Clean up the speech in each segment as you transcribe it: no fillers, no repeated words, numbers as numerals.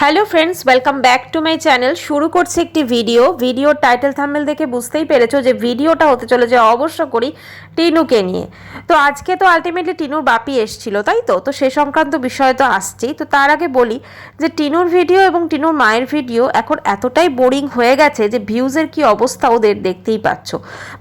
Hello friends, welcome back to my channel. শুরু করছি একটি ভিডিওর টাইটেল থাম্বনেল দেখে বুঝতেই পেরেছো যে ভিডিওটা হতে চলেছে অবশ্য করি টিনুকে নিয়ে। তো আজকে তো আলটিমেটলি টিনুর বাপি এসেছিল, তাই তো তো সে সংক্রান্ত বিষয় তো আসছেই। তো তার আগে বলি যে টিনুর ভিডিও এবং টিনুর মায়ের ভিডিও এখন এতটাই বোরিং হয়ে গেছে যে ভিউজের কি অবস্থা ওদের দেখতেই পাচ্ছ।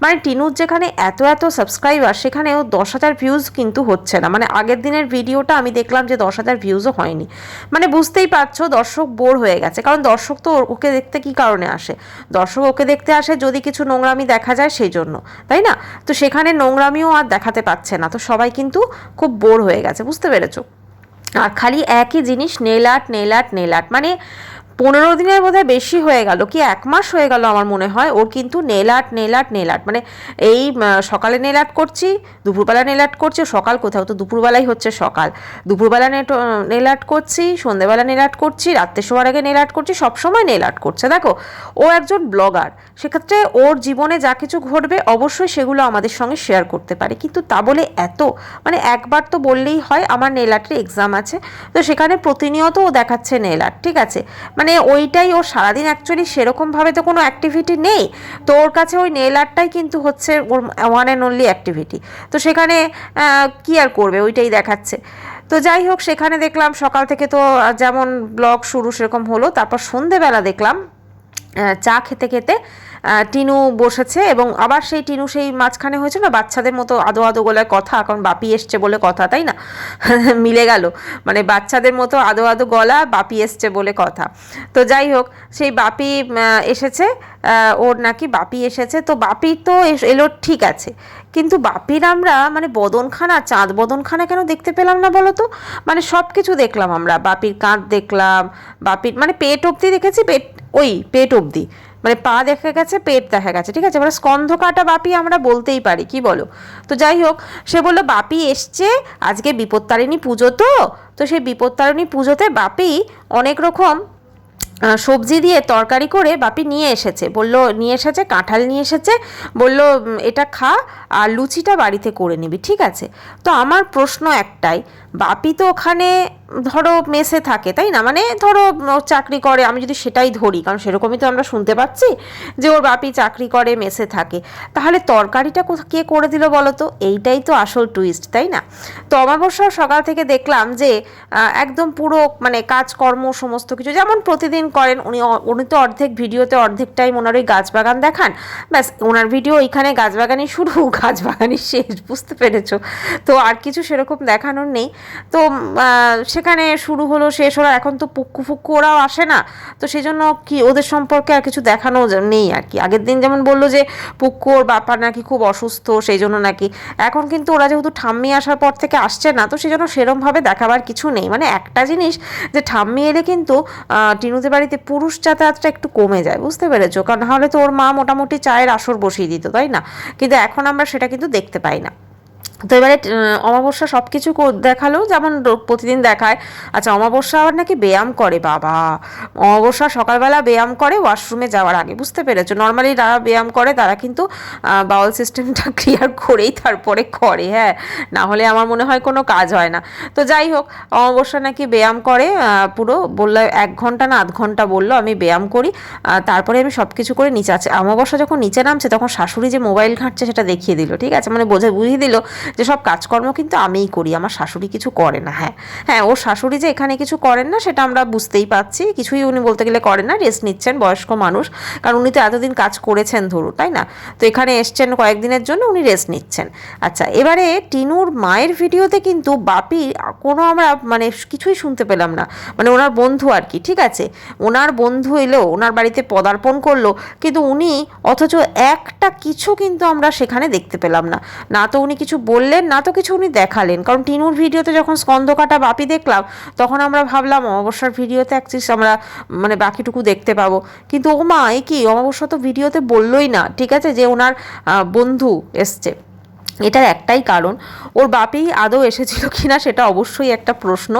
মানে টিনুর যেখানে এত সাবস্ক্রাইবার সেখানেও 10,000 ভিউজ কিন্তু হচ্ছে না। মানে আগের দিনের ভিডিওটা আমি দেখলাম যে 10,000 ভিউজও হয়নি। মানে বুঝতেই পারছো দর্শক বোর হয়ে গেছে, কারণ দর্শক তো ওকে দেখতে কি কারণে আসে? দর্শক ওকে দেখতে আসে যদি কিছু নোংরামি দেখা যায় সেই জন্য, তাই না? তো সেখানে নোংরামিও আর দেখাতে পাচ্ছে না, তো সবাই কিন্তু খুব বোর হয়ে গেছে, বুঝতে পেরেছো? আর খালি একই জিনিস, নেল আর্ট, মানে 15 দিনের বোধহয় বেশি হয়ে গেল, কি 1 মাস হয়ে গেল আমার মনে হয় ওর কিন্তু নেল আর্ট। মানে এই সকালে নেল আর্ট করছি, দুপুরবেলা নেল আর্ট করছি, সকাল কোথাও তো দুপুরবেলাই হচ্ছে সকাল, দুপুরবেলা নেল আর্ট করছি, সন্ধ্যেবেলা নেল আর্ট করছি, রাত্রে শোয়ার আগে নেল আর্ট করছি, সবসময় নেল আর্ট করছে। দেখো ও একজন ব্লগার, সেক্ষেত্রে ওর জীবনে যা কিছু ঘটবে অবশ্যই সেগুলো আমাদের সঙ্গে শেয়ার করতে পারে, কিন্তু তা বলে মানে একবার তো বললেই হয় আমার নেল আর্টের এক্সাম আছে, তো সেখানে প্রতিনিয়ত ও দেখাচ্ছে নেল আর্ট, ঠিক আছে? মানে ওইটাই ওর সারাদিন অ্যাকচুয়ালি সেরকমভাবে তো কোনো অ্যাক্টিভিটি নেই, তো ওর কাছে ওই নেল আর্টটাই কিন্তু হচ্ছে ওর ওয়ান অ্যান্ড অনলি অ্যাক্টিভিটি। তো সেখানে কি আর করবে, ওইটাই দেখাচ্ছে। তো যাই হোক, সেখানে দেখলাম সকাল থেকে তো যেমন ব্লগ শুরু সেরকম হলো, তারপর সন্ধেবেলা দেখলাম চা খেতে খেতে টিনু বসেছে, এবং আবার সেই টিনু সেই মাঝখানে হয়েছে না বাচ্চাদের মতো আদো গলায় কথা, কারণ বাপি এসছে বলে কথা, তাই না? মিলে গেল, মানে বাচ্চাদের মতো আদো গলা, বাপি এসছে বলে কথা। তো যাই হোক, সেই বাপি এসেছে, ওর নাকি বাপি এসেছে, তো বাপি তো এলো ঠিক আছে, কিন্তু বাপির আমরা মানে বদনখানা, চাঁদ বদনখানা কেন দেখতে পেলাম না বলো তো? মানে সব কিছু দেখলাম আমরা, বাপির কাঁধ দেখলাম, বাপির মানে পেট অবধি দেখেছি, পেট অবধি, মানে পা দেখা গেছে, পেট দেখা গেছে, ঠিক আছে? মানে স্কন্ধ কাটা বাপি আমরা বলতেই পারি, কি বলো? তো যাই হোক, সে বললো বাপি এসছে আজকে বিপত্তারিণী পুজো, তো সেই বিপত্তারিণী পুজোতে বাপি অনেক রকম সবজি দিয়ে তরকারি করে বাপি নিয়ে এসেছে, নিয়ে এসেছে কাঁঠাল নিয়ে এসেছে, বললো এটা খা আর লুচিটা বাড়িতে করে নিবি, ঠিক আছে? তো আমার প্রশ্ন একটাই, বাপি তো ওখানে ধরো মেসে থাকে, তাই না? মানে ধরো চাকরি করে, আমি যদি সেটাই ধরি, কারণ সেরকমই তো আমরা শুনতে পাচ্ছি যে ওর বাপি চাকরি করে মেসে থাকে, তাহলে তরকারিটা কে করে দিল বলো তো? এইটাই তো আসল টুইস্ট, তাই না? তো অমাবস্যার সকাল থেকে দেখলাম যে একদম পুরো মানে কাজকর্ম সমস্ত কিছু যেমন প্রতিদিন করেন উনি তো অর্ধেক ভিডিওতে অর্ধেক টাইম ওনার ওই গাছবাগান দেখান, ব্যাস ওনার ভিডিও এইখানে গাছবাগানই শুরু গাছবাগানই শেষ, বুঝতে পেরেছো? তো আর কিছু সেরকম দেখানোর নেই। তো সেখানে শুরু হলো শেষ হলো, এখন তো পুক্কু ওরাও আসে না, তো সেই জন্য কি ওদের সম্পর্কে আর কিছু দেখানো নেই আর কি। আগের দিন যেমন বললো যে পুক্কু ওর বাবা নাকি খুব অসুস্থ, সেই জন্য নাকি, এখন কিন্তু ওরা যেহেতু ঠাম্মি আসার পর থেকে আসছে না, তো সেই জন্য সেরমভাবে দেখাবার কিছু নেই। মানে একটা জিনিস যে ঠাম্মি এলে কিন্তু টিনুদের বাড়িতে পুরুষ যাতায়াতটা একটু কমে যায়, বুঝতে পেরেছো? কারণ নাহলে তো ওর মা মোটামুটি চায়ের আসর বসিয়ে দিত, তাই না? কিন্তু এখন আমরা সেটা কিন্তু দেখতে পাই না। তো এবারে অমাবস্যা সব কিছু দেখালো যেমন প্রতিদিন দেখায়। আচ্ছা, অমাবস্যা আবার নাকি ব্যায়াম করে, বাবা! অমাবস্যা সকালবেলা ব্যায়াম করে ওয়াশরুমে যাওয়ার আগে, বুঝতে পেরেছো? নর্মালি যারা ব্যায়াম করে তারা কিন্তু বাউল সিস্টেমটা ক্লিয়ার করেই তারপরে করে, হ্যাঁ, না হলে আমার মনে হয় কোনো কাজ হয় না। তো যাই হোক, অমাবস্যা নাকি ব্যায়াম করে পুরো, বললো 1 ঘন্টা না 0.5 ঘন্টা বললো আমি ব্যায়াম করি, তারপরে আমি সব কিছু করে নিচে আছে। অমাবস্যা যখন নিচে নামছে তখন শাশুড়ি যে মোবাইল ঘাঁটছে সেটা দেখিয়ে দিল, ঠিক আছে? মানে বুঝিয়ে দিল যে সব কাজকর্ম কিন্তু আমিই করি, আমার শাশুড়ি কিছু করে না। হ্যাঁ, ওর শাশুড়ি যে এখানে কিছু করেন না সেটা আমরা বুঝতেই পারছি, কিছুই উনি বলতে গেলে করেন না, রেস্ট নিচ্ছেন, বয়স্ক মানুষ, কারণ উনি তো এতদিন কাজ করেছেন ধরুন, তাই না? তো এখানে এসছেন কয়েকদিনের জন্য, উনি রেস্ট নিচ্ছেন। আচ্ছা, এবারে টিনুর মায়ের ভিডিওতে কিন্তু বাপির কোনো আমরা মানে কিছুই শুনতে পেলাম না, মানে ওনার বন্ধু আর কি, ঠিক আছে? ওনার বন্ধু এলো, ওনার বাড়িতে পদার্পণ করলো, কিন্তু উনি অথচ একটা কিছু কিন্তু আমরা সেখানে দেখতে পেলাম না, না তো উনি কিছু বললেন, না তো কিছু উনি দেখালেন। কারণ টিনুর ভিডিওতে যখন স্কন্ধ কাটা বাপি দেখলাম, তখন আমরা ভাবলাম অমাবস্যার ভিডিওতে অ্যাকচুয়ালি আমরা মানে বাকিটুকু দেখতে পাবো, কিন্তু ও মা, এই কি অমাবস্যা তো ভিডিওতে বললোই না, ঠিক আছে, যে ওনার বন্ধু এসছে। এটার একটাই কারণ, ওর বাপি আদৌ এসেছিল কিনা সেটা অবশ্যই একটা প্রশ্ন।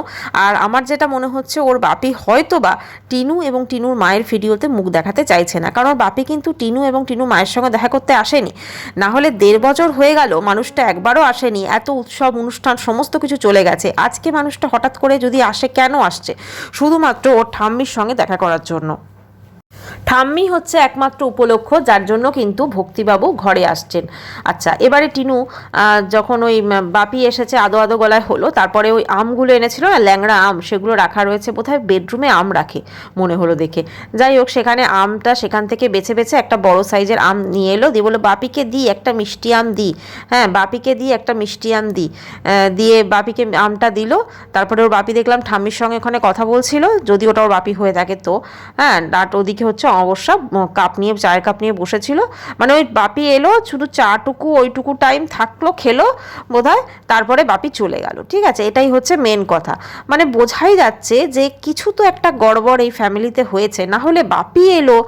আর আমার যেটা মনে হচ্ছে ওর বাপি হয়তো বা টিনু এবং টিনুর মায়ের ভিডিওতে মুখ দেখাতে চাইছে না, কারণ বাপি কিন্তু টিনু এবং টিনু মায়ের সঙ্গে দেখা করতে আসেনি। না হলে 1.5 বছর হয়ে গেল মানুষটা একবারও আসেনি, এত উৎসব অনুষ্ঠান সমস্ত কিছু চলে গেছে, আজকে মানুষটা হঠাৎ করে যদি আসে, কেন আসছে? শুধুমাত্র ওর ঠাম্মির সঙ্গে দেখা করার জন্য। ঠাম্মি হচ্ছে একমাত্র উপলক্ষ যার জন্য কিন্তু ভক্তিবাবু ঘরে আসছেন। আচ্ছা, এবারে টিনু যখন ওই বাপি এসেছে, আদো আদো গলায় হলো, তারপরে ওই আমগুলো এনেছিল না, ল্যাংড়া আম, সেগুলো রাখা রয়েছে বোধহয় বেডরুমে, আম রাখে মনে হলো দেখে। যাই হোক, সেখানে আমটা সেখান থেকে বেছে বেছে একটা বড় সাইজের আম নিয়ে এলো, দিয়ে বললো বাপিকে দিই একটা মিষ্টি আম দিই, হ্যাঁ বাপিকে দিই একটা মিষ্টি আম দিই, দিয়ে বাপিকে আমটা দিল। তারপরে ওর বাপি দেখলাম ঠাম্মির সঙ্গে ওখানে কথা বলছিল, যদি ওটা ওর বাপি হয়ে থাকে তো, হ্যাঁ। আর ওদিকে হচ্ছে অবশ্য কাপ নিয়ে, চায়ের কাপ নিয়ে বসেছিল, মানে ওই বাপি এলো, শুধু চাটুকু ওইটুকু টাইম থাকলো, খেলো বোধহয়, তারপরে বাপি চলে গেল। ঠিক আছে, এটাই হচ্ছে মেন কথা। মানে বোঝাই যাচ্ছে যে কিছু তো একটা গড়বড় এই ফ্যামিলিতে হয়েছে, না হলে বাপি এলো,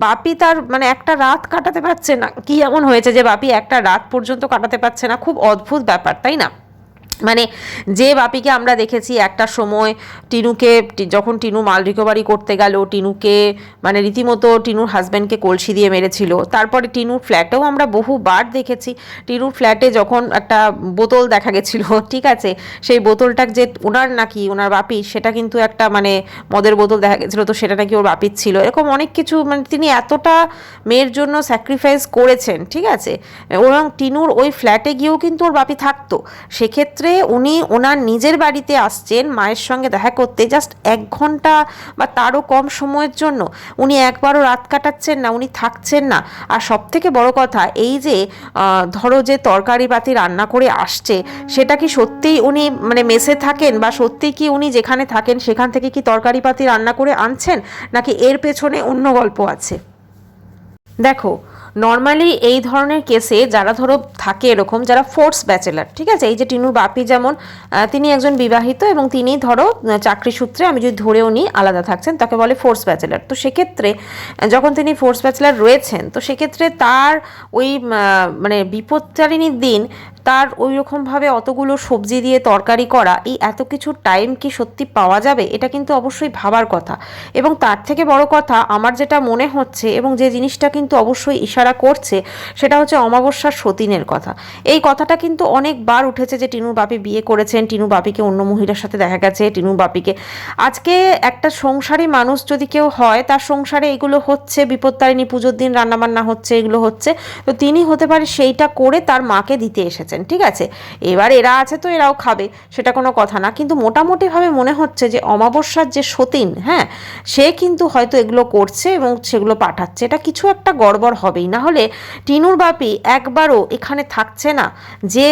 বাপি তার মানে একটা রাত কাটাতে পারছে না, কি এমন হয়েছে যে বাপি একটা রাত পর্যন্ত কাটাতে পারছে না? খুব অদ্ভুত ব্যাপার, তাই না? মানে যে বাপিকে আমরা দেখেছি একটা সময় টিনুকে, যখন টিনু মাল রিকভারি করতে গেল, টিনুকে মানে রীতিমতো টিনুর হাজব্যান্ডকে কলসি দিয়ে মেরেছিল। তারপরে টিনুর ফ্ল্যাটেও আমরা বহুবার দেখেছি, টিনুর ফ্ল্যাটে যখন একটা বোতল দেখা গেছিল, ঠিক আছে, সেই বোতলটা যে ওনার নাকি ওনার বাপির, সেটা কিন্তু একটা মানে মদের বোতল দেখা গেছিলো, তো সেটা নাকি ওর বাপির ছিল। এরকম অনেক কিছু, মানে তিনি এতটা মেয়ের জন্য স্যাক্রিফাইস করেছেন, ঠিক আছে। এবং টিনুর ওই ফ্ল্যাটে গিয়েও কিন্তু ওর বাপি থাকতো। সেক্ষেত্রে উনি ওনার নিজের বাড়িতে আসছেন মায়ের সঙ্গে দেখা করতে জাস্ট 1 ঘন্টা বা তারও কম সময়ের জন্য, উনি একবারও রাত কাটাচ্ছেন না, উনি থাকছেন না। আর সব থেকে বড় কথা, এই যে ধরো যে তরকারি পাতি রান্না করে আসছে, সেটা কি সত্যিই উনি মানে মেসে থাকেন, বা সত্যিই কি উনি যেখানে থাকেন সেখান থেকে কি তরকারি পাতি রান্না করে আনছেন, নাকি এর পেছনে অন্য গল্প আছে? দেখো, নর্মালি এই ধরনের কেসে যারা ধরো থাকে এরকম, যারা ফোর্স ব্যাচেলার, ঠিক আছে, এই যে টিনুর বাপি যেমন, তিনি একজন বিবাহিত এবং তিনি ধরো চাকরি সূত্রে, আমি যদি ধরেও নিই আলাদা থাকছেন, তাকে বলে ফোর্স ব্যাচেলার। তো সেক্ষেত্রে যখন তিনি ফোর্স ব্যাচেলার রয়েছেন, তো সেক্ষেত্রে তার ওই মানে বিপত্তারিণীর দিন তার ওই রকমভাবে অতগুলো সবজি দিয়ে তরকারি করা, এই এত কিছু টাইম কি সত্যি পাওয়া যাবে? এটা কিন্তু অবশ্যই ভাবার কথা। এবং তার থেকে বড় কথা, আমার যেটা মনে হচ্ছে এবং যে জিনিসটা কিন্তু অবশ্যই ইশারা করছে, সেটা হচ্ছে অমাবস্যার সতীনের কথা। এই কথাটা কিন্তু অনেকবার উঠেছে যে টিনুর বাপি বিয়ে করেছেন, টিনু বাপিকে অন্য মহিলার সাথে দেখা গেছে, টিনু বাপিকে। আজকে একটা সংসারী মানুষ যদি কেউ হয়, তার সংসারে এগুলো হচ্ছে, বিপত্তারিণী পুজোর দিন রান্নাবান্না হচ্ছে, এগুলো হচ্ছে, তো তিনি হতে পারে সেইটা করে তার মাকে দিতে এসেছেন, ঠিক আছে। এবার এরা আছে তো এরাও খাবে, সেটা কোনো কথা না, কিন্তু মোটামুটিভাবে মনে হচ্ছে যে অমাবস্যার যে সতীন, হ্যাঁ, সে কিন্তু হয়তো এগুলো করছে এবং সেগুলো পাঠাচ্ছে। এটা কিছু একটা গড়বড় হবেই, না হলে টিনুর বাপি একবারও এখানে থাকছে না, যে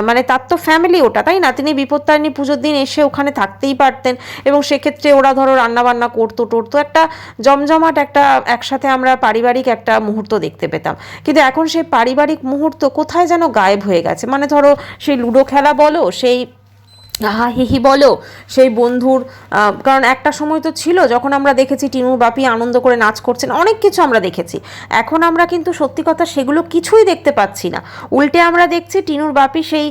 মানে তার তো ফ্যামিলি ওটা, তাই না? তিনি বিপত্তারিণী পুজোর দিন এসে ওখানে থাকতেই পারতেন, এবং সেক্ষেত্রে ওরা ধরো রান্নাবান্না করতো টরতো, একটা জমজমাট একটা একসাথে আমরা পারিবারিক একটা মুহূর্ত দেখতে পেতাম। কিন্তু এখন সেই পারিবারিক মুহূর্ত কোথায় যেন গায়েব হয়ে গেছে। মানে ধরো সেই লুডো খেলা বলো, সেই হা হিহি বলো, সেই বন্ধুর, কারণ একটা সময় তো ছিল যখন আমরা দেখেছি টিনুর বাপি আনন্দ করে নাচ করছেন, অনেক কিছু আমরা দেখেছি। এখন আমরা কিন্তু সত্যি কথা সেগুলো কিছুই দেখতে পাচ্ছি না। উল্টে আমরা দেখছি টিনুর বাপি সেই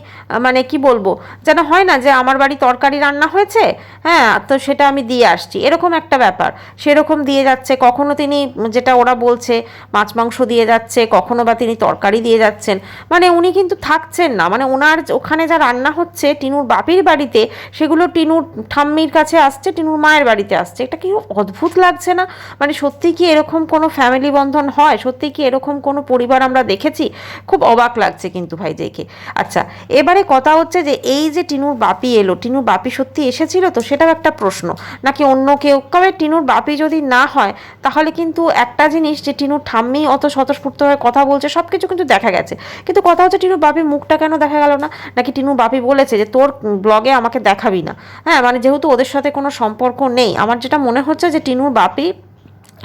মানে কি বলবো, যেন হয় না যে আমার বাড়ি তরকারি রান্না হয়েছে, হ্যাঁ, তো সেটা আমি দিয়ে আসছি, এরকম একটা ব্যাপার, সেরকম দিয়ে যাচ্ছে। কখনো তিনি, যেটা ওরা বলছে, মাছ মাংস দিয়ে যাচ্ছে, কখনো বা তিনি তরকারি দিয়ে যাচ্ছেন। মানে উনি কিন্তু থাকছেন না, মানে ওনার ওখানে যা রান্না হচ্ছে টিনুর বাপির বাড়িতে, সেগুলো টিনুর ঠাম্মির কাছে আসছে, টিনুর মায়ের বাড়িতে আসছে। এটা কি অদ্ভুত লাগছে না? মানে সত্যি কি এরকম কোনো ফ্যামিলি বন্ধন হয়? সত্যি কি এরকম কোনো পরিবার আমরা দেখেছি? খুব অবাক লাগছে কিন্তু ভাই দেখে। আচ্ছা, এবারে কথা হচ্ছে যে এই যে টিনুর বাপি এলো, টিনুর বাপি সত্যি এসেছিল তো, সেটাও একটা প্রশ্ন, নাকি অন্য কেউ? কবে টিনুর বাপি যদি না হয়, তাহলে কিন্তু একটা জিনিস, যে টিনুর ঠাম্মি অত স্বতঃস্ফূর্ত হয়ে কথা বলছে, সব কিছু কিন্তু দেখা গেছে, কিন্তু কথা হচ্ছে টিনুর বাপির মুখটা কেন দেখা গেল না? নাকি টিনুর বাপি বলেছে যে তোর ব্লগে আমাকে দেখাবি না, হ্যাঁ, মানে যেহেতু ওদের সাথে কোনো সম্পর্ক নেই। আমার যেটা মনে হচ্ছে যে টিনুর বাপি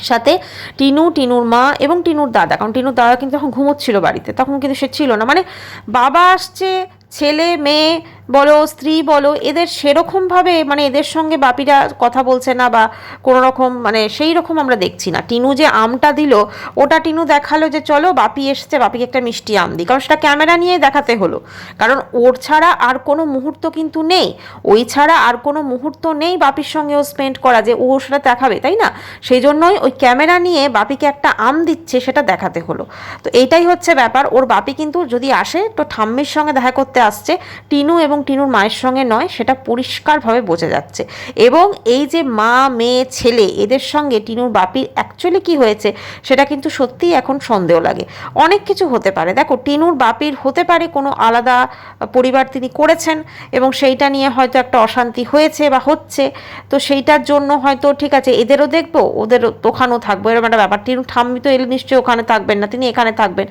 সাথে টিনু, টিনুর মা এবং টিনুর দাদা, কারণ টিনুর দাদা কিন্তু তখন ঘুমোচ্ছিল বাড়িতে, তখন কিন্তু সে ছিল না, মানে বাবা আসছে, ছেলে মেয়ে বলো, স্ত্রী বলো, এদের সেরকমভাবে মানে এদের সঙ্গে বাপিরা কথা বলছে না বা কোনো রকম মানে সেই রকম আমরা দেখছি না। টিনু যে আমটা দিল ওটা টিনু দেখালো যে চলো বাপি এসছে, বাপিকে একটা মিষ্টি আম দিই, কারণ সেটা ক্যামেরা নিয়ে দেখাতে হলো, কারণ ওর ছাড়া আর কোনো মুহূর্ত কিন্তু নেই, ওই ছাড়া আর কোনো মুহূর্ত নেই বাপির সঙ্গে ও স্পেন্ড করা যে ও সেটা দেখাবে, তাই না? সেই জন্যই ওই ক্যামেরা নিয়ে বাপিকে একটা আম দিচ্ছে সেটা দেখাতে হলো। তো এইটাই হচ্ছে ব্যাপার। ওর বাপি কিন্তু যদি আসে তো ঠাম্মির সঙ্গে দেখা করতে আসছে, টিনু এবং টিনুর মায়ের সঙ্গে নয়, সেটা পরিষ্কারভাবে বোঝা যাচ্ছে। এবং এই যে মা মেয়ে ছেলে এদের সঙ্গে টিনুর বাপির অ্যাকচুয়ালি কি হয়েছে সেটা কিন্তু সত্যিই এখন সন্দেহ লাগে। অনেক কিছু হতে পারে, দেখো টিনুর বাপির হতে পারে কোনো আলাদা পরিবার তিনি করেছেন এবং সেইটা নিয়ে হয়তো একটা অশান্তি হয়েছে বা হচ্ছে, তো সেইটার জন্য হয়তো ঠিক আছে এদেরও দেখবো ওদের ওখানেও থাকবো, এরকম একটা ব্যাপার। টিনু ঠাম্মি তো এলে নিশ্চয়ই ওখানে থাকবেন না, তিনি এখানে থাকবেন।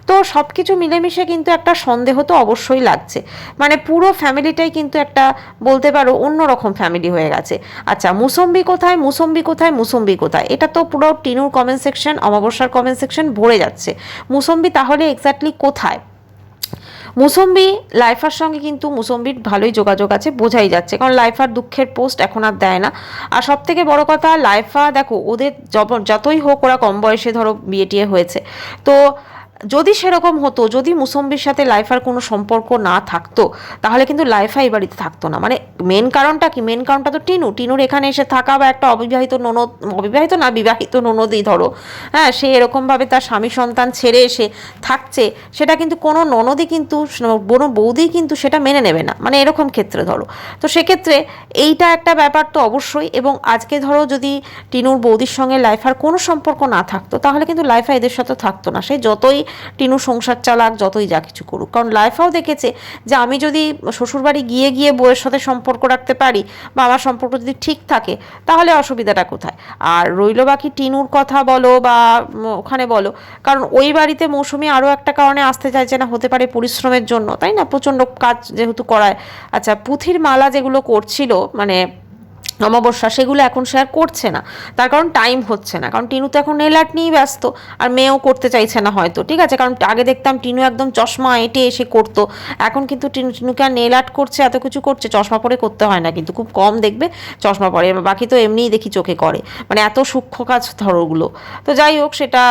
তো সব কিছু মিলেমিশে কিন্তু একটা সন্দেহ তো অবশ্যই লাগছে, মানে পুরো ফ্যামিলিটাই কিন্তু একটা বলতে পারো অন্যরকম ফ্যামিলি হয়ে গেছে। আচ্ছা, মুসম্বি কোথায়, মুসম্বি কোথায়, মুসম্বি কোথায়, এটা তো পুরো টিনুর কমেন্ট সেকশন, অমাবস্যার কমেন্ট সেকশন ভরে যাচ্ছে। মুসম্বি তাহলে এক্স্যাক্টলি কোথায়? মুসম্বি লাইফার সঙ্গে কিন্তু মুসম্বির ভালোই যোগাযোগ আছে, বোঝাই যাচ্ছে, কারণ লাইফার দুঃখের পোস্ট এখন আর দেয় না। আর সব থেকে বড় কথা লাইফা দেখো ওদের যতই হোক ওরা কম বয়সে ধরো বিয়ে টিয়ে হয়েছে, তো যদি সেরকম হতো, যদি মুসম্বির সাথে লাইফার কোনো সম্পর্ক না থাকতো তাহলে কিন্তু লাইফা এই বাড়িতে থাকতো না। মানে মেন কারণটা কি? মেন কারণটা তো টিনুর এখানে এসে থাকা বা একটা অবিবাহিত ননদ, অবিবাহিত না বিবাহিত ননদই ধরো, হ্যাঁ, সে এরকমভাবে তার স্বামী সন্তান ছেড়ে এসে থাকছে, সেটা কিন্তু কোনো ননদই কিন্তু কোনো বৌদিই কিন্তু সেটা মেনে নেবে না, মানে এরকম ক্ষেত্রে ধরো। তো সেক্ষেত্রে এইটা একটা ব্যাপার তো অবশ্যই। এবং আজকে ধরো যদি টিনুর বৌদির সঙ্গে লাইফার কোনো সম্পর্ক না থাকতো তাহলে কিন্তু লাইফা এদের সাথে থাকতো না, সে যতই টিনু সংসার চালাক, যতই যা কিছু করুক। কারণ লাইফাও দেখেছে যে আমি যদি শ্বশুরবাড়ি গিয়ে গিয়ে বউয়ের সাথে সম্পর্ক রাখতে পারি বা আমার সম্পর্ক যদি ঠিক থাকে তাহলে অসুবিধাটা কোথায়? আর রইল বাকি টিনুর কথা বলো বা ওখানে বলো, কারণ ওই বাড়িতে মৌসুমি আরও একটা কারণে আসতে চাইছে না, হতে পারে পরিশ্রমের জন্য, তাই না? প্রচণ্ড কাজ যেহেতু করায়। আচ্ছা, পুঁথির মালা যেগুলো করছিল মানে অমাবস্যা, সেগুলো এখন সে আর করছে না, তার কারণ টাইম হচ্ছে না, কারণ টিনু তো এখন নেল আর্ট নিয়েই ব্যস্ত, আর মেয়েও করতে চাইছে না হয়তো, ঠিক আছে? কারণ আগে দেখতাম টিনু একদম চশমা এঁটে এসে করতো, এখন কিন্তু টিনুকে আর নেল আর্ট করছে, এত কিছু করছে, চশমা পরে করতে হয় না, কিন্তু খুব কম দেখবে চশমা পরে, বাকি তো এমনিই দেখি চোখে করে, মানে এত সূক্ষ্ম কাজ ধরো ওগুলো। তো যাই হোক, সেটা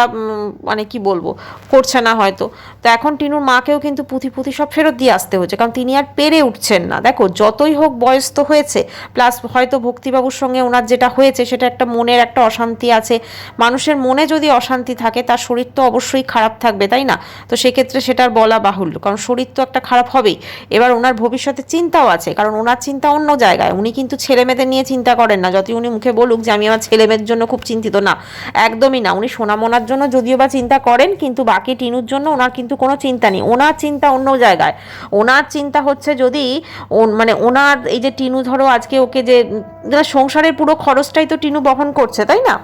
মানে কি বলবো, করছে না হয়তো। তো এখন টিনুর মাকেও কিন্তু পুঁথি সব ফেরত দিয়ে আসতে হচ্ছে, কারণ তিনি আর পেরে উঠছেন না। দেখো যতই হোক বয়স তো হয়েছে, প্লাস হয়তো ভক্তিবাবুর সঙ্গে ওনার যেটা হয়েছে সেটা একটা মনের একটা অশান্তি আছে, মানুষের মনে যদি অশান্তি থাকে তার শরীর তো অবশ্যই খারাপ থাকবে, তাই না? তো সেক্ষেত্রে সেটার বলা বাহুল্য, কারণ শরীর তো একটা খারাপ হবেই। এবার ওনার ভবিষ্যতে চিন্তাও আছে, কারণ ওনার চিন্তা অন্য জায়গায়, উনি কিন্তু ছেলে মেয়েদের নিয়ে চিন্তা করেন না, যতই উনি মুখে বলুক যে আমি আমার ছেলে মেয়ের জন্য খুব চিন্তিত, না, একদমই না। উনি সোনামোনার জন্য যদিও বা চিন্তা করেন, কিন্তু বাকি টিনুর জন্য ওনার কিন্তু কোনো চিন্তা নেই, ওনার চিন্তা অন্য জায়গায়। ওনার চিন্তা হচ্ছে যদি মানে ওনার এই যে টিনু ধরো আজকে ওকে যে সংসারের পুরো খরচটাই তো টিনু বহন করছে, তাই না?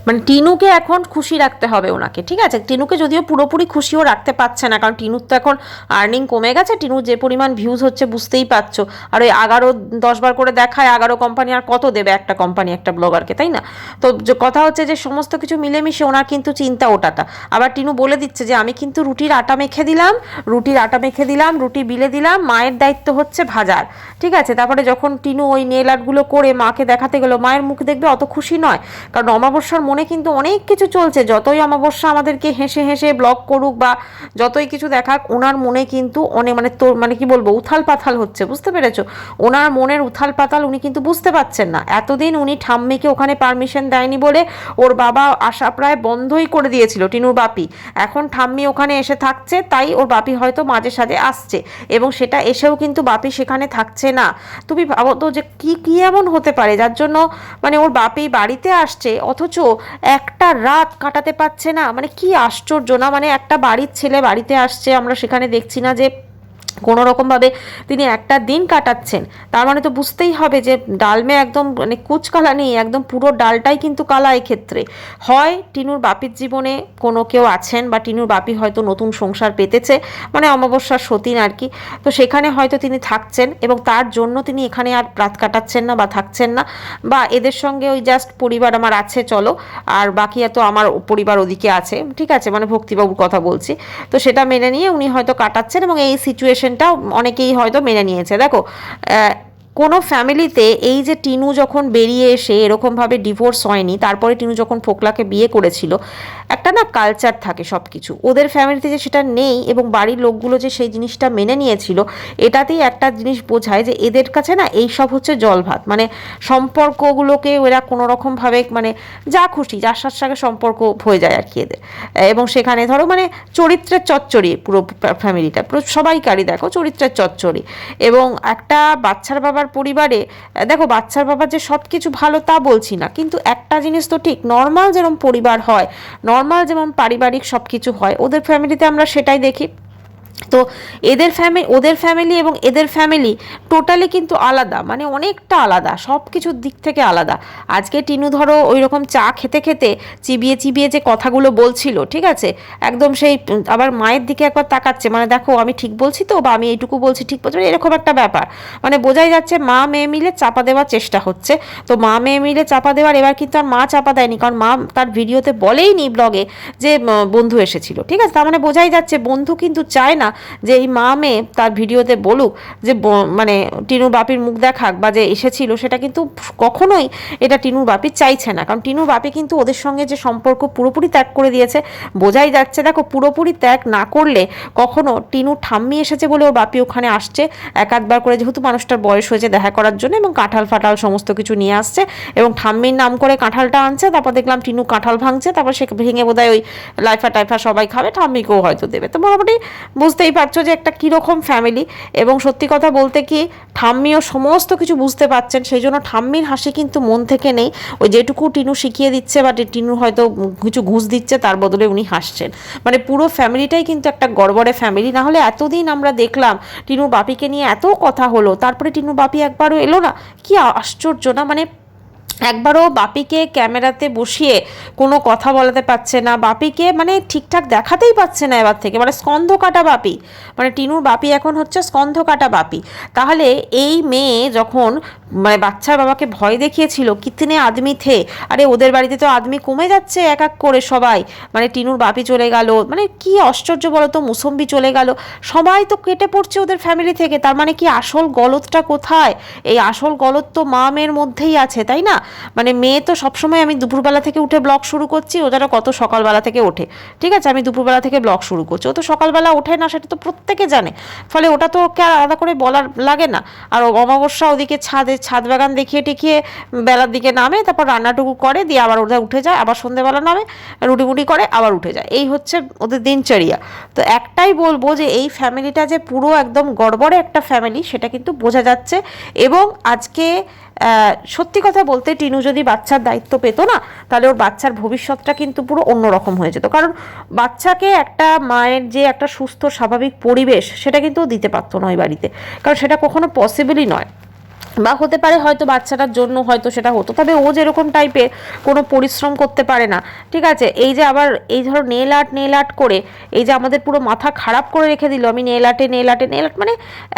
মানে টিনুকে এখন খুশি রাখতে হবে ওনাকে, ঠিক আছে? টিনুকে যদিও পুরোপুরি খুশিও রাখতে পারছে না, কারণ টিনুর তো এখন আর্নিং কমে গেছে, টিনুর যে পরিমাণ ভিউজ হচ্ছে বুঝতেই পারছো, আর ওই 11-10 বার করে দেখায়, 11 কোম্পানি আর কত দেবে একটা কোম্পানি একটা ব্লগারকে, তাই না? তো কথা হচ্ছে যে সমস্ত কিছু মিলেমিশে ওনার কিন্তু চিন্তা ওটাটা। আবার টিনু বলে দিচ্ছে যে আমি কিন্তু রুটির আটা মেখে দিলাম, রুটি বিলে দিলাম, মায়ের দায়িত্ব হচ্ছে ভাজার, ঠিক আছে? তারপরে যখন টিনু ওই নেল আর্টগুলো করে মাকে দেখাতে গেল, মায়ের মুখ দেখবে অত খুশি নয়, কারণ অমাবস্যার মনে কিন্তু অনেক কিছু চলছে, যতই অমাবস্যা আমাদেরকে হেসে হেসে ব্লগ করুক বা যতই কিছু দেখাক, ওনার মনে কিন্তু অনেক মানে তোর মানে কি বলবো উথাল পাথাল হচ্ছে, বুঝতে পেরেছো? ওনার মনের উথাল পাতাল উনি কিন্তু বুঝতে পারছেন না। এতদিন উনি ঠাম্মিকে ওখানে পারমিশন দেয়নি বলে ওর বাবা আসা প্রায় বন্ধই করে দিয়েছিল, টিনুর বাপি। এখন ঠাম্মি ওখানে এসে থাকছে, তাই ওর বাপি হয়তো মাঝে সাঝে আসছে, এবং সেটা এসেও কিন্তু বাপি সেখানে থাকছে না। তুমি ভাবো তো যে কি এমন হতে পারে যার জন্য মানে ওর বাপি বাড়িতে আসছে অথচ একটা রাত কাটাতে পারছে না, মানে কি আশ্চর্য না? মানে একটা বাড়ির ছেলে বাড়িতে আসছে, আমরা সেখানে দেখছি না যে কোনো রকমভাবে তিনি একটা দিন কাটাচ্ছেন, তার মানে তো বুঝতেই হবে যে ডালমে একদম মানে কুচকালা নেই, একদম পুরো ডালটাই কিন্তু কালা। এক্ষেত্রে হয় টিনুর বাপির জীবনে কোনো কেউ আছেন, বা টিনুর বাপি হয়তো নতুন সংসার পেতেছে, মানে অমাবস্যার সতীন আর কি, তো সেখানে হয়তো তিনি থাকছেন এবং তার জন্য তিনি এখানে আর রাত কাটাচ্ছেন না বা থাকছেন না, বা এদের সঙ্গে ওই জাস্ট পরিবার আমার আছে চলো, আর বাকি এত আমার পরিবার ওদিকে আছে, ঠিক আছে? মানে ভক্তিবাবুর কথা বলছি, তো সেটা মেনে নিয়ে উনি হয়তো কাটাচ্ছেন এবং এই সিচুয়েশন সিচুয়েশনটা অনেকেই হয়তো মেনে নিয়েছে। দেখো কোনো ফ্যামিলিতে এই যে টিনু যখন বেরিয়ে এসে এরকমভাবে ডিভোর্স হয়নি, তারপরে টিনু যখন ফোকলাকে বিয়ে করেছিল, একটা না কালচার থাকে সব কিছু, ওদের ফ্যামিলিতে যে সেটা নেই এবং বাড়ির লোকগুলো যে সেই জিনিসটা মেনে নিয়েছিল, এটাতেই একটা জিনিস বোঝায় যে এদের কাছে না এই সব হচ্ছে জল ভাত। মানে সম্পর্কগুলোকে ওরা কোনো রকমভাবে মানে যা খুশি যার সাথে সম্পর্ক হয়ে যায় আর কি এদের। এবং সেখানে ধরো মানে চরিত্রের চচ্চড়ি পুরো ফ্যামিলিটা, পুরো সবাইকারই দেখো চরিত্রের চচ্চড়ি। এবং একটা বাচ্চার বাবার পরিবারে দেখো বাচ্চার বাবার যে সব কিছু ভালো তা বলছি না, কিন্তু একটা জিনিস তো ঠিক, নর্মাল যেরকম পরিবার হয়, নর্মাল যেমন পারিবারিক সব কিছু হয়, ওদের ফ্যামিলিতে আমরা সেটাই দেখি। তো ওদের ফ্যামিলি এবং এদের ফ্যামিলি টোটালি কিন্তু আলাদা, মানে অনেকটা আলাদা, সব কিছুর দিক থেকে আলাদা। আজকে টিনু ধরো ওই রকম চা খেতে খেতে চিবিয়ে চিবিয়ে যে কথাগুলো বলছিল, ঠিক আছে, একদম সেই আবার মায়ের দিকে একবার তাকাচ্ছে, মানে দেখো আমি ঠিক বলছি তো, বা আমি এইটুকু বলছি ঠিক বলছি, এরকম একটা ব্যাপার। মানে বোঝাই যাচ্ছে মা মেয়ে মিলে চাপা দেওয়ার চেষ্টা হচ্ছে। তো মা মেয়ে মিলে চাপা দেওয়ার, এবার কিন্তু আর মা চাপা দেয়নি, কারণ মা তার ভিডিওতে বলেইনি ব্লগে যে বন্ধু এসেছিল, ঠিক আছে। তার মানে বোঝাই যাচ্ছে বন্ধু কিন্তু চায় না যে এই মা মেয়ে তার ভিডিওতে বলুক যে মানে টিনুর বাপির মুখ দেখাক বা যে এসেছিল, সেটা কিন্তু কখনোই এটা টিনুর বাপি চাইছে না। কারণ টিনুর বাপি কিন্তু ওদের সঙ্গে যে সম্পর্ক পুরোপুরি ত্যাগ করে দিয়েছে, বোঝাই যাচ্ছে। দেখো পুরোপুরি ত্যাগ না করলে কখনো টিনুর ঠাম্মি এসেছে বলে ওর বাপি ওখানে আসছে এক আধবার করে, যেহেতু মানুষটার বয়স হয়েছে দেখা করার জন্য, এবং কাঁঠাল ফাটাল সমস্ত কিছু নিয়ে আসছে এবং ঠাম্মির নাম করে কাঁঠালটা আনছে। তারপর দেখলাম টিনু কাঁঠাল ভাঙছে, তারপর সে ভেঙে বোধহয় ওই লাইফা টাইফা সবাই খাবে, ঠাম্মিকেও হয়তো দেবে। তো মোটামুটি বুঝতেই পারছো যে একটা কীরকম ফ্যামিলি। এবং সত্যি কথা বলতে কি, ঠাম্মিও সমস্ত কিছু বুঝতে পারছেন, সেই জন্য ঠাম্মির হাসি কিন্তু মন থেকে নেই। ওই যেটুকু টিনু শিখিয়ে দিচ্ছে বা টিনু হয়তো কিছু ঘুষ দিচ্ছে, তার বদলে উনি হাসছেন। মানে পুরো ফ্যামিলিটাই কিন্তু একটা গড়বড়ে ফ্যামিলি। না হলে এতদিন আমরা দেখলাম টিনুর বাপিকে নিয়ে এত কথা হলো, তারপরে টিনুর বাপি একবারও এলো না, কি আশ্চর্য না। মানে একবারও বাপিকে ক্যামেরাতে বসিয়ে কোনো কথা বলাতে পারছে না, বাপিকে মানে ঠিকঠাক দেখাতেই পাচ্ছে না এবার থেকে, মানে স্কন্ধ কাটা বাপি। মানে টিনুর বাপি এখন হচ্ছে স্কন্ধ কাটা বাপি। তাহলে এই মেয়ে যখন মানে বাচ্চার বাবাকে ভয় দেখিয়েছিল কিতনে আদমি থে, আরে ওদের বাড়িতে তো আদমি কমে যাচ্ছে এক এক করে সবাই। মানে টিনুর বাপি চলে গেল, মানে কি আশ্চর্য বলো তো, মুসম্বি চলে গেল, সবাই তো কেটে পড়ছে ওদের ফ্যামিলি থেকে। তার মানে কি আসল গলতটা কোথায়? এই আসল গলত তো মা মেয়ের মধ্যেই আছে, তাই না? মানে মেয়ে তো সবসময়, আমি দুপুরবেলা থেকে উঠে ব্লগ শুরু করছি, ও যারা কত সকালবেলা থেকে ওঠে, ঠিক আছে, আমি দুপুরবেলা থেকে ব্লগ শুরু করছি, ও তো সকালবেলা ওঠে না, সেটা তো প্রত্যেকে জানে। ফলে ওটা তো ওকে আর আলাদা করে বলার লাগে না। আর অমাবস্যা ওদিকে ছাদ বাগান দেখিয়ে টেকিয়ে বেলার দিকে নামে, তারপর রান্নাটুকু করে দিয়ে আবার ওরা উঠে যায়, আবার সন্ধ্যেবেলা নামে রুটি করে আবার উঠে যায়, এই হচ্ছে ওদের দিনচর্যা। তো একটাই বলবো যে এই ফ্যামিলিটা যে পুরো একদম গড়বড়ে একটা ফ্যামিলি, সেটা কিন্তু বোঝা যাচ্ছে। এবং আজকে সত্যি কথা বলতে টিনু যদি বাচ্চার দায়িত্ব পেতো না, তাহলে ওর বাচ্চার ভবিষ্যৎটা কিন্তু পুরো অন্যরকম হয়ে যেত। কারণ বাচ্চাকে একটা মায়ের যে একটা সুস্থ স্বাভাবিক পরিবেশ, সেটা কিন্তু ও দিতে পারতো না ওই বাড়িতে, কারণ সেটা কখনো পসিবলই নয়। বা হতে পারে হয়তো বাচ্চাটার জন্য হয়তো সেটা হতো, তবে ও যেরকম টাইপের কোনো পরিশ্রম করতে পারে না, ঠিক আছে। এই যে আবার এই ধরো নেল আর্ট করে এই যে আমাদের পুরো মাথা খারাপ করে রেখে দিল, আমি নেল আর্ট, মানে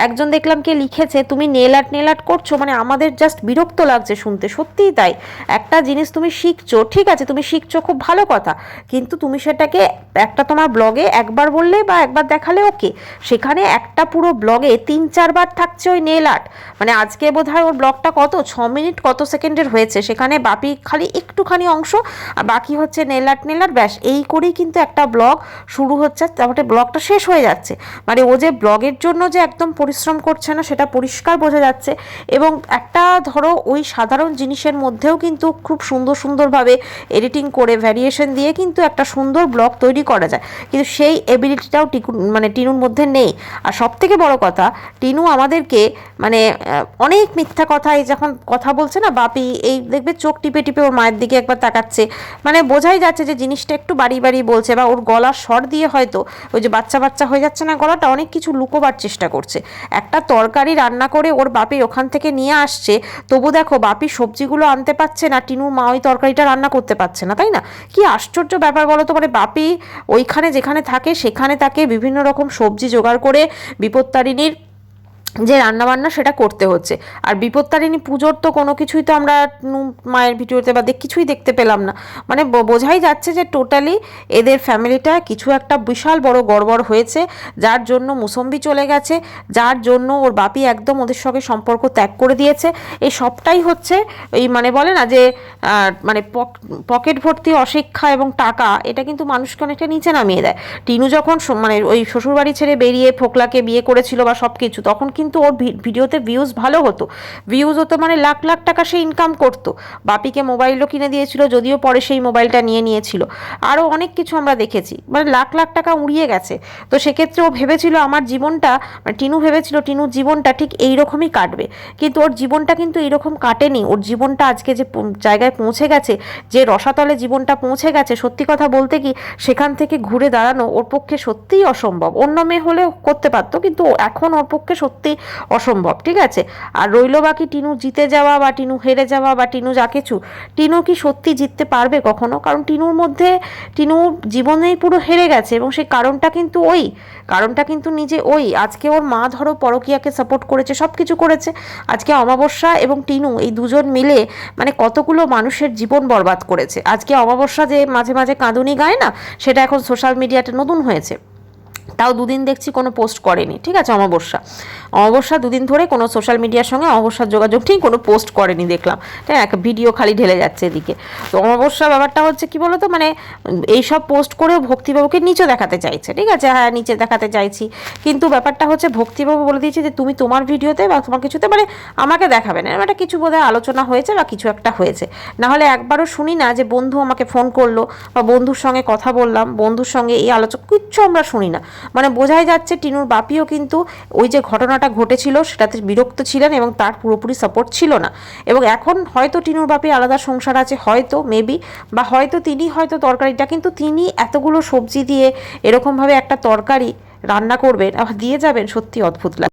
একজন দেখলাম কে লিখেছে তুমি নেল আর্ট করছো, মানে আমাদের জাস্ট বিরক্ত লাগছে শুনতে। সত্যিই তাই, একটা জিনিস তুমি শিখছো, ঠিক আছে, তুমি শিখছো খুব ভালো কথা, কিন্তু তুমি সেটাকে একটা তোমার ব্লগে একবার বললে বা একবার দেখালে ওকে, সেখানে একটা পুরো ব্লগে 3-4 বার থাকছে ওই নেল আর্ট। মানে আজকে বোধহয় ওর ব্লগটা কত 6 মিনিট কত সেকেন্ডের হয়েছে, সেখানে বাপি খালি একটুখানি অংশ আর বাকি হচ্ছে নেল আর্ট, ব্যাস এই করেই কিন্তু একটা ব্লগ শুরু হচ্ছে, তারপরে ব্লগটা শেষ হয়ে যাচ্ছে। মানে ও যে ব্লগের জন্য যে একদম পরিশ্রম করছে না, সেটা পরিষ্কার বোঝা যাচ্ছে। এবং একটা ধরো ওই সাধারণ জিনিসের মধ্যেও কিন্তু খুব সুন্দরভাবে এডিটিং করে ভ্যারিয়েশন দিয়ে কিন্তু একটা সুন্দর ব্লগ তৈরি করা যায়, কিন্তু সেই এবিলিটিটাও টিনুর মধ্যে নেই। আর সব থেকে বড় কথা, টিনু আমাদেরকে মানে অনেক মিথ্যা কথা, এই যখন কথা বলছে না বাপি, এই দেখবে চোখ টিপে টিপে ওর মায়ের দিকে একবার তাকাচ্ছে, মানে বোঝাই যাচ্ছে যে জিনিসটা একটু বাড়ি বলছে, বা ওর গলার স্বর দিয়ে হয়তো ওই যে বাচ্চা হয়ে যাচ্ছে না গলাটা, অনেক কিছু লুকোবার চেষ্টা করছে। একটা তরকারি রান্না করে ওর বাপি ওখান থেকে নিয়ে আসছে, তবু দেখো বাপি সবজিগুলো আনতে পারছে না, টিনুর মা ওই তরকারিটা রান্না করতে পারছে না, তাই না? কি আশ্চর্য ব্যাপার বলো তো। মানে বাপি ওইখানে যেখানে থাকে সেখানে তাকে বিভিন্ন রকম সবজি জোগাড় করে বিপত্তারিণীর যে রান্নাবান্না সেটা করতে হচ্ছে। আর বিপত্তারিণী পুজোর তো কোনো কিছুই তো আমরা মায়ের ভিডিওতে বা কিছুই দেখতে পেলাম না। মানে বোঝাই যাচ্ছে যে টোটালি এদের ফ্যামিলিটা কিছু একটা বিশাল বড় গড়বড় হয়েছে, যার জন্য মুসম্বি চলে গেছে, যার জন্য ওর বাপি একদম ওদের সঙ্গে সম্পর্ক ত্যাগ করে দিয়েছে। এই সবটাই হচ্ছে এই মানে বলে না যে মানে পকেট ভর্তি অশিক্ষা এবং টাকা, এটা কিন্তু মানুষকে অনেকটা নিচে নামিয়ে দেয়। টিনু যখন মানে ওই শ্বশুরবাড়ি ছেড়ে বেরিয়ে ফোকলাকে বিয়ে করেছিল বা সব কিছু, তখন কিন্তু ওর ভিডিওতে ভিউজ ভালো হতো, ভিউজ হতো মানে লাখ লাখ টাকা সে ইনকাম করতো। বাপিকে মোবাইলও কিনে দিয়েছিল, যদিও পরে সেই মোবাইলটা নিয়েছিল। আরও অনেক কিছু আমরা দেখেছি, মানে লাখ লাখ টাকা উড়িয়ে গেছে। তো সেক্ষেত্রে ও ভেবেছিল আমার জীবনটা, মানে টিনু ভেবেছিল টিনুর জীবনটা ঠিক এইরকমই কাটবে, কিন্তু ওর জীবনটা কিন্তু এইরকম কাটেনি। ওর জীবনটা আজকে যে জায়গায় পৌঁছে গেছে, যে রসাতলে জীবনটা পৌঁছে গেছে, সত্যি কথা বলতে কি সেখান থেকে ঘুরে দাঁড়ানো ওর পক্ষে সত্যিই অসম্ভব। অন্য মেয়ে হলেও করতে পারতো, কিন্তু এখন ওর পক্ষে সত্যি অসম্ভব, ঠিক আছে। আর রইল বাকি টিনু জিতে যাওয়া বা টিনু হেরে যাওয়া বা টিনু যা কিছু, টিনু কি সত্যি জিততে পারবে কখনো? কারণ টিনুর মধ্যে, টিনু জীবনেই পুরো হেরে গেছে, এবং সেই কারণটা কিন্তু নিজে ওই। আজকে ওর মা ধরো পরকীয়াকে সাপোর্ট করেছে, সব কিছু করেছে। আজকে অমাবস্যা এবং টিনু এই দুজন মিলে মানে কতগুলো মানুষের জীবন বরবাদ করেছে। আজকে অমাবস্যা যে মাঝে মাঝে কাঁদুনি গায় না, সেটা এখন সোশ্যাল মিডিয়াতে নতুন হয়েছে। তাও দুদিন দেখছি কোনো পোস্ট করেনি, ঠিক আছে। অমাবস্যা দুদিন ধরে কোনো সোশ্যাল মিডিয়ার সঙ্গে অমাবস্যার যোগাযোগ ঠিক কোনো পোস্ট করেনি দেখলাম, তাই এক ভিডিও খালি ঢেলে যাচ্ছে এদিকে। তো অমাবস্যা ব্যাপারটা হচ্ছে কি বলতো, মানে এইসব পোস্ট করেও ভক্তিবাবুকে নিচে দেখাতে চাইছে, ঠিক আছে। হ্যাঁ, নিচে দেখাতে চাইছি, কিন্তু ব্যাপারটা হচ্ছে ভক্তিবাবু বলে দিয়েছে যে তুমি তোমার ভিডিওতে বা তোমার কিছুতে মানে আমাকে দেখাবে না। একটা কিছু বোধহয় আলোচনা হয়েছে বা কিছু একটা হয়েছে, নাহলে একবারও শুনি না যে বন্ধু আমাকে ফোন করলো বা বন্ধুর সঙ্গে কথা বললাম, বন্ধুর সঙ্গে এই আলোচনা কিচ্ছু আমরা শুনি না। মানে বোঝাই যাচ্ছে টিনুর বাপিও কিন্তু ওই যে ঘটনাটা ঘটেছিল সেটাতে বিরক্ত ছিলেন এবং তার পুরোপুরি সাপোর্ট ছিল না। এবং এখন হয়তো টিনুর বাপির আলাদা সংসার আছে, হয়তো মেবি, বা হয়তো তিনি হয়তো তরকারিটা, কিন্তু তিনি এতগুলো সবজি দিয়ে এরকমভাবে একটা তরকারি রান্না করবেন, আবার দিয়ে যাবেন, সত্যি অদ্ভুত লাগে।